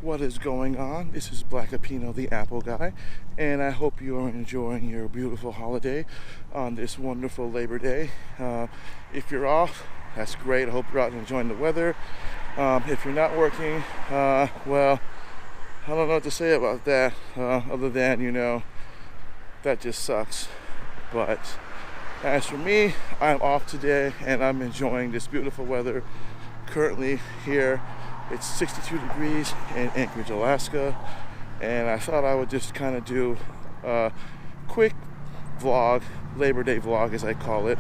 What is going on? This is Black Apino, the Apple Guy, and I hope you are enjoying your beautiful holiday on this wonderful Labor Day. If you're off, that's great. I hope you're out and enjoying the weather. If you're not working, well, I don't know what to say about that, other than, that just sucks. But as for me, I'm off today, and I'm enjoying this beautiful weather. Currently here, it's 62 degrees in Anchorage, Alaska, and I thought I would just kind of do a quick vlog, Labor Day vlog as I call it.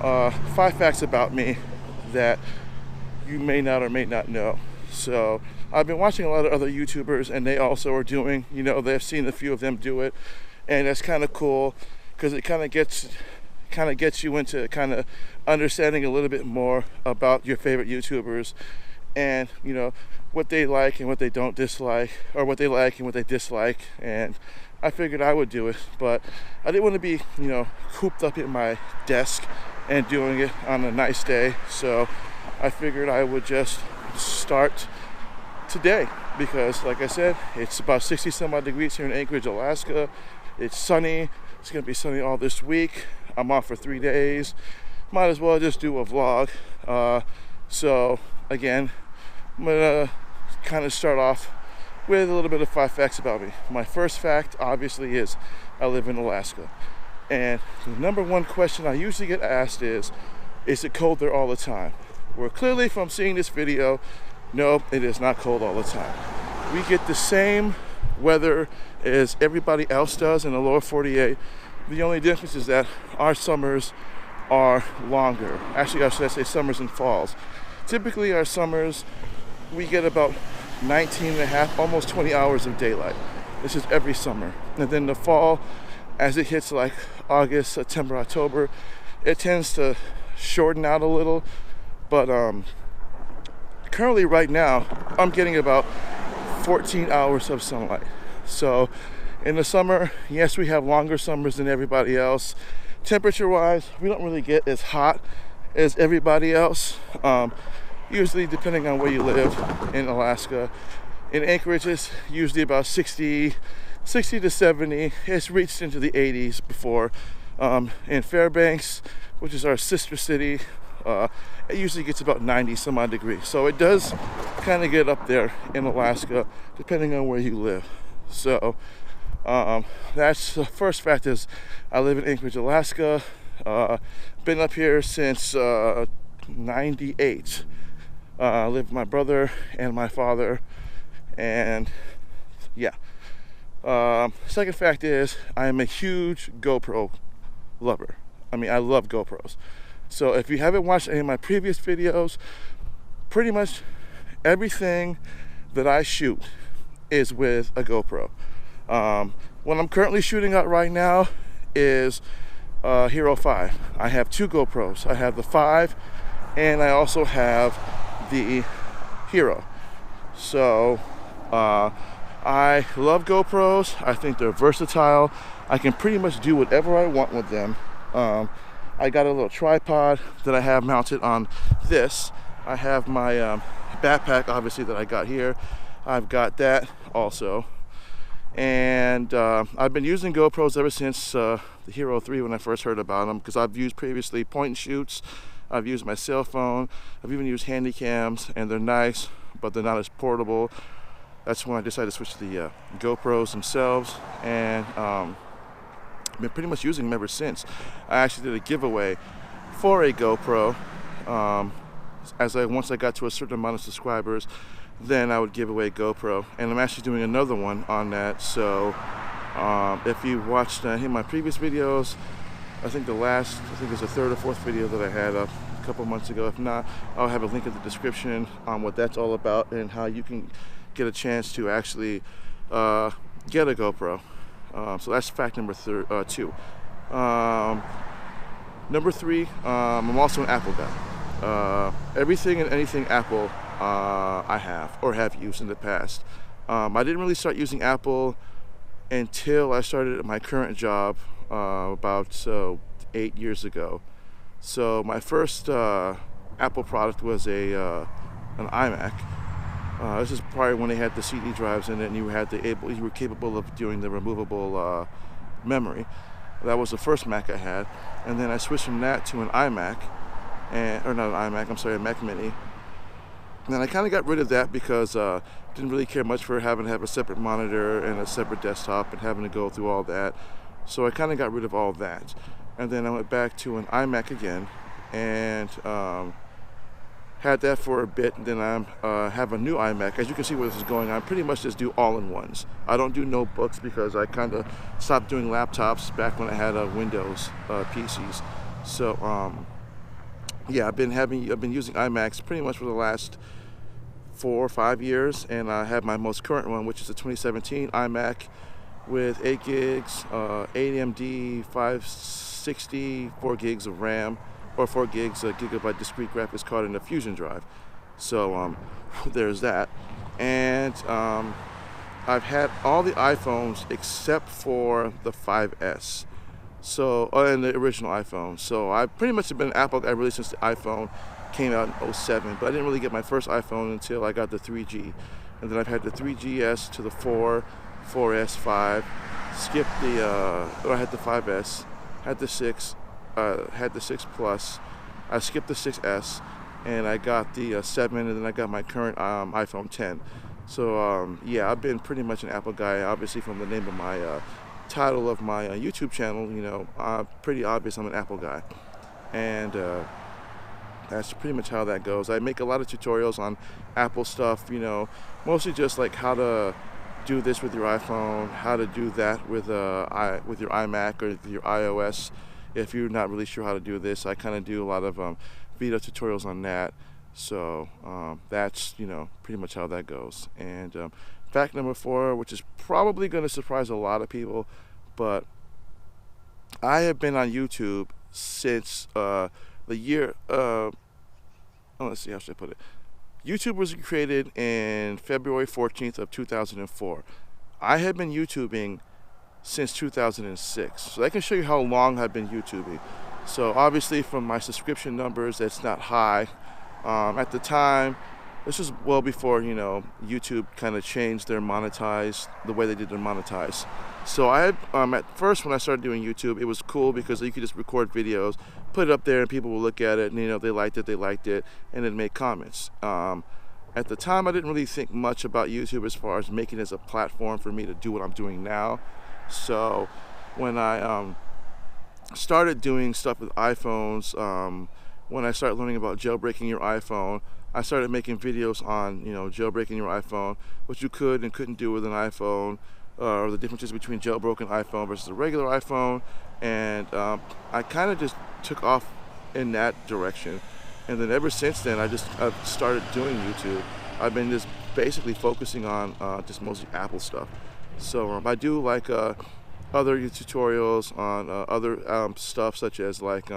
5 facts about me that you may not or may not know. So I've been watching a lot of other YouTubers, and they also are doing, they've seen a few of them do it, and that's kind of cool because it kind of gets you into kind of understanding a little bit more about your favorite YouTubers and what they like and what they don't dislike, or what they like and what they dislike. And I figured I would do it, but I didn't want to be cooped up in my desk and doing it on a nice day, so I figured I would just start today because, like I said, it's about 60 some odd degrees here in Anchorage, Alaska. It's sunny. It's gonna be sunny all this week. I'm off for 3 days. Might as well just do a vlog. So again, I'm gonna kind of start off with a little bit of 5 facts about me. My first fact obviously is I live in Alaska, and the number one question I usually get asked is it cold there all the time? Well, clearly from seeing this video, no, it is not cold all the time. We get the same weather as everybody else does in the lower 48. The only difference is that our summers are longer. Actually, I should say summers and falls. Typically our summers, we get about 19 and a half, almost 20 hours of daylight. This is every summer. And then the fall, as it hits like August, September, October, it tends to shorten out a little. But currently right now, I'm getting about 14 hours of sunlight. So in the summer, yes, we have longer summers than everybody else. Temperature-wise, we don't really get as hot as everybody else. Usually, depending on where you live in Alaska. In Anchorage, it's usually about 60 to 70. It's reached into the 80s before. In Fairbanks, which is our sister city, it usually gets about 90 some odd degrees. So it does kind of get up there in Alaska, depending on where you live. So that's the first fact is I live in Anchorage, Alaska. Been up here since 98. I live with my brother and my father, and yeah. Second fact is I am a huge GoPro lover. I mean, I love GoPros. So if you haven't watched any of my previous videos, pretty much everything that I shoot is with a GoPro. What I'm currently shooting at right now is Hero 5. I have 2 GoPros. I have the 5, and I also have the Hero. So I love GoPros. I think they're versatile. I can pretty much do whatever I want with them. I got a little tripod that I have mounted on this. I have my backpack, obviously, that I got here. I've got that also. And I've been using GoPros ever since the Hero 3 when I first heard about them, because I've used previously point and shoots. I've used my cell phone. I've even used handy cams, and they're nice, but they're not as portable. That's when I decided to switch to the GoPros themselves, and I've been pretty much using them ever since. I actually did a giveaway for a GoPro. Once I got to a certain amount of subscribers, then I would give away a GoPro, and I'm actually doing another one on that. So if you watched any of my previous videos, I think it's the 3rd or 4th video that I had up a couple months ago. If not, I'll have a link in the description on what that's all about and how you can get a chance to actually get a GoPro. So that's fact number 2. Number 3, I'm also an Apple guy. Everything and anything Apple I have or have used in the past. I didn't really start using Apple until I started at my current job about 8 years ago. So my first Apple product was an iMac. This is probably when they had the CD drives in it, and you were capable of doing the removable memory. That was the first Mac I had, and then I switched from that to an iMac, or not an iMac, I'm sorry, a Mac Mini. And then I kind of got rid of that because didn't really care much for having to have a separate monitor and a separate desktop and having to go through all that. So I kind of got rid of all that. And then I went back to an iMac again, and had that for a bit. And then I have a new iMac. As you can see where this is going, I pretty much just do all-in-ones. I don't do notebooks because I kind of stopped doing laptops back when I had Windows PCs. So yeah, I've been using iMacs pretty much for the last 4 or 5 years, and I have my most current one, which is a 2017 iMac with 8 gigs, AMD 560, 4 gigs of RAM, or 4 gigs gigabyte discrete graphics card and a Fusion drive. So there's that. And I've had all the iPhones except for the 5S. So, and the original iPhone. So I pretty much have been an Apple guy really since the iPhone came out in 07, but I didn't really get my first iPhone until I got the 3G. And then I've had the 3GS to the 4, 4S, 5, skipped I had the 5S, had the 6, had the 6 Plus, I skipped the 6S, and I got the 7, and then I got my current iPhone 10. So yeah, I've been pretty much an Apple guy, obviously from the name of my title of my YouTube channel, you know, pretty obvious I'm an Apple guy. And that's pretty much how that goes. I make a lot of tutorials on Apple stuff, you know, mostly just like how to do this with your iPhone, how to do that with your iMac or with your iOS. If you're not really sure how to do this, I kind of do a lot of video tutorials on that. So that's, you know, pretty much how that goes. And fact number 4, which is probably going to surprise a lot of people, but I have been on YouTube since the year, let's see, how should I put it? YouTube was created in February 14th of 2004. I have been YouTubing since 2006. So I can show you how long I've been YouTubing. So obviously from my subscription numbers, that's not high. At the time, this was well before, you know, YouTube kind of changed the way they did their monetize. So I had, at first when I started doing YouTube, it was cool because you could just record videos, put it up there, and people would look at it, and, you know, they liked it, and then make comments. At the time, I didn't really think much about YouTube as far as making it as a platform for me to do what I'm doing now. So when I started doing stuff with iPhones, when I started learning about jailbreaking your iPhone, I started making videos on, you know, jailbreaking your iPhone, what you could and couldn't do with an iPhone, or the differences between jailbroken iPhone versus a regular iPhone. And I kind of just took off in that direction. And then ever since then, I've started doing YouTube. I've been just basically focusing on just mostly Apple stuff. So I do like other tutorials on other stuff, such as like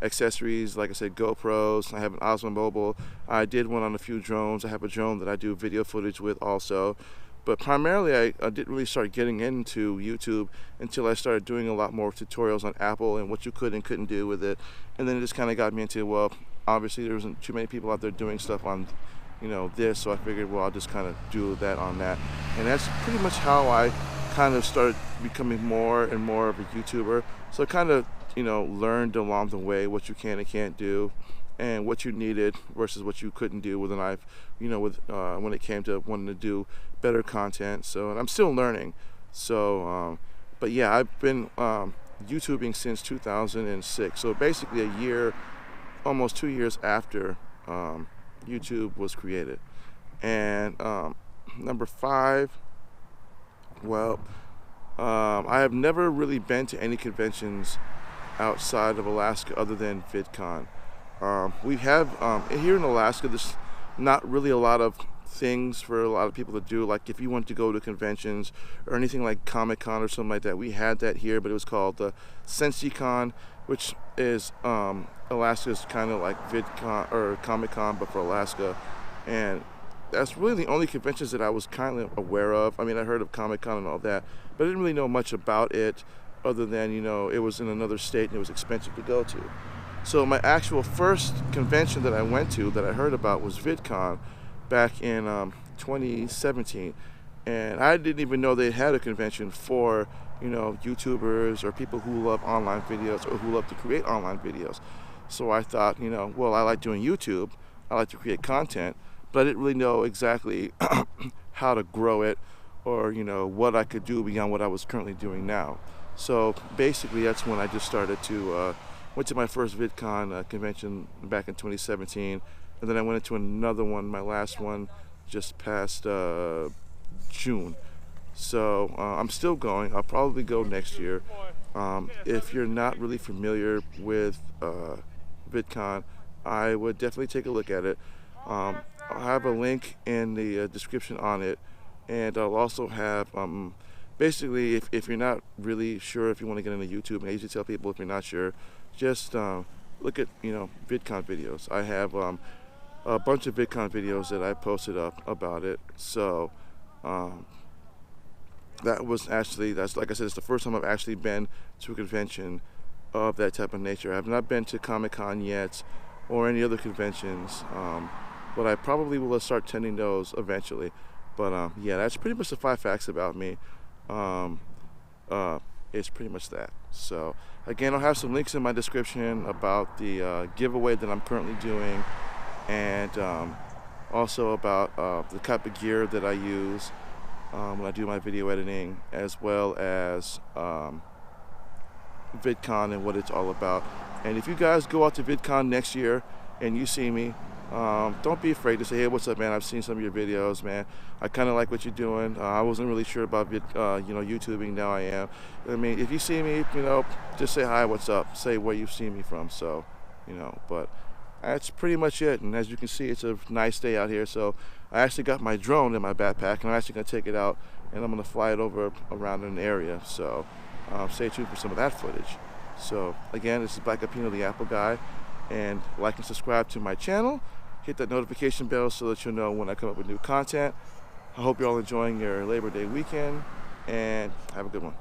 accessories, like I said, GoPros. I have an Osmo Mobile. I did one on a few drones. I have a drone that I do video footage with also. But primarily, I didn't really start getting into YouTube until I started doing a lot more tutorials on Apple and what you could and couldn't do with it. And then it just kind of got me into, well, obviously there wasn't too many people out there doing stuff on, you know, this. So I figured, well, I'll just kind of do that on that. And that's pretty much how I kind of started becoming more and more of a YouTuber. So I kind of, you know, learned along the way what you can and can't do, and what you needed versus what you couldn't do with an iPhone, you know, with when it came to wanting to do better content. So, and I'm still learning. So, but yeah, I've been YouTubing since 2006. So basically a year, almost 2 years after YouTube was created. And number 5, well, I have never really been to any conventions outside of Alaska other than VidCon. We have here in Alaska, there's not really a lot of things for a lot of people to do. Like if you want to go to conventions or anything like Comic-Con or something like that, we had that here, but it was called the SensiCon, which is Alaska's kind of like VidCon or Comic-Con, but for Alaska. And that's really the only conventions that I was kind of aware of. I mean, I heard of Comic-Con and all that, but I didn't really know much about it other than, you know, it was in another state and it was expensive to go to. So my actual first convention that I went to that I heard about was VidCon back in 2017, and I didn't even know they had a convention for, you know, YouTubers or people who love online videos or who love to create online videos. So I thought, you know, well, I like doing YouTube, I like to create content, but I didn't really know exactly how to grow it, or, you know, what I could do beyond what I was currently doing now. So basically that's when I just started to went to my first VidCon convention back in 2017, and then I went into another one, my last one, just past June. So I'm still going. I'll probably go next year. If you're not really familiar with VidCon, I would definitely take a look at it. I'll have a link in the description on it, and I'll also have basically, if you're not really sure if you want to get into YouTube, and I usually tell people, if you're not sure, just look at, you know, VidCon videos. I have a bunch of VidCon videos that I posted up about it. So that was actually, that's, like I said, it's the first time I've actually been to a convention of that type of nature. I've not been to Comic-Con yet or any other conventions, but I probably will start attending those eventually. But yeah, that's pretty much the 5 facts about me. It's pretty much that. So again, I'll have some links in my description about the giveaway that I'm currently doing, and also about the type of gear that I use when I do my video editing, as well as VidCon and what it's all about. And if you guys go out to VidCon next year and you see me, don't be afraid to say, hey, what's up, man? I've seen some of your videos, man. I kind of like what you're doing. I wasn't really sure about YouTubing. Now I am. I mean, if you see me, you know, just say hi, what's up? Say where you've seen me from. So, you know, but that's pretty much it. And as you can see, it's a nice day out here. So I actually got my drone in my backpack, and I'm actually going to take it out, and I'm going to fly it over around an area. So stay tuned for some of that footage. So again, this is Black Apino, the Apple Guy, and like and subscribe to my channel. Hit that notification bell so that you'll know when I come up with new content. I hope you're all enjoying your Labor Day weekend, and have a good one.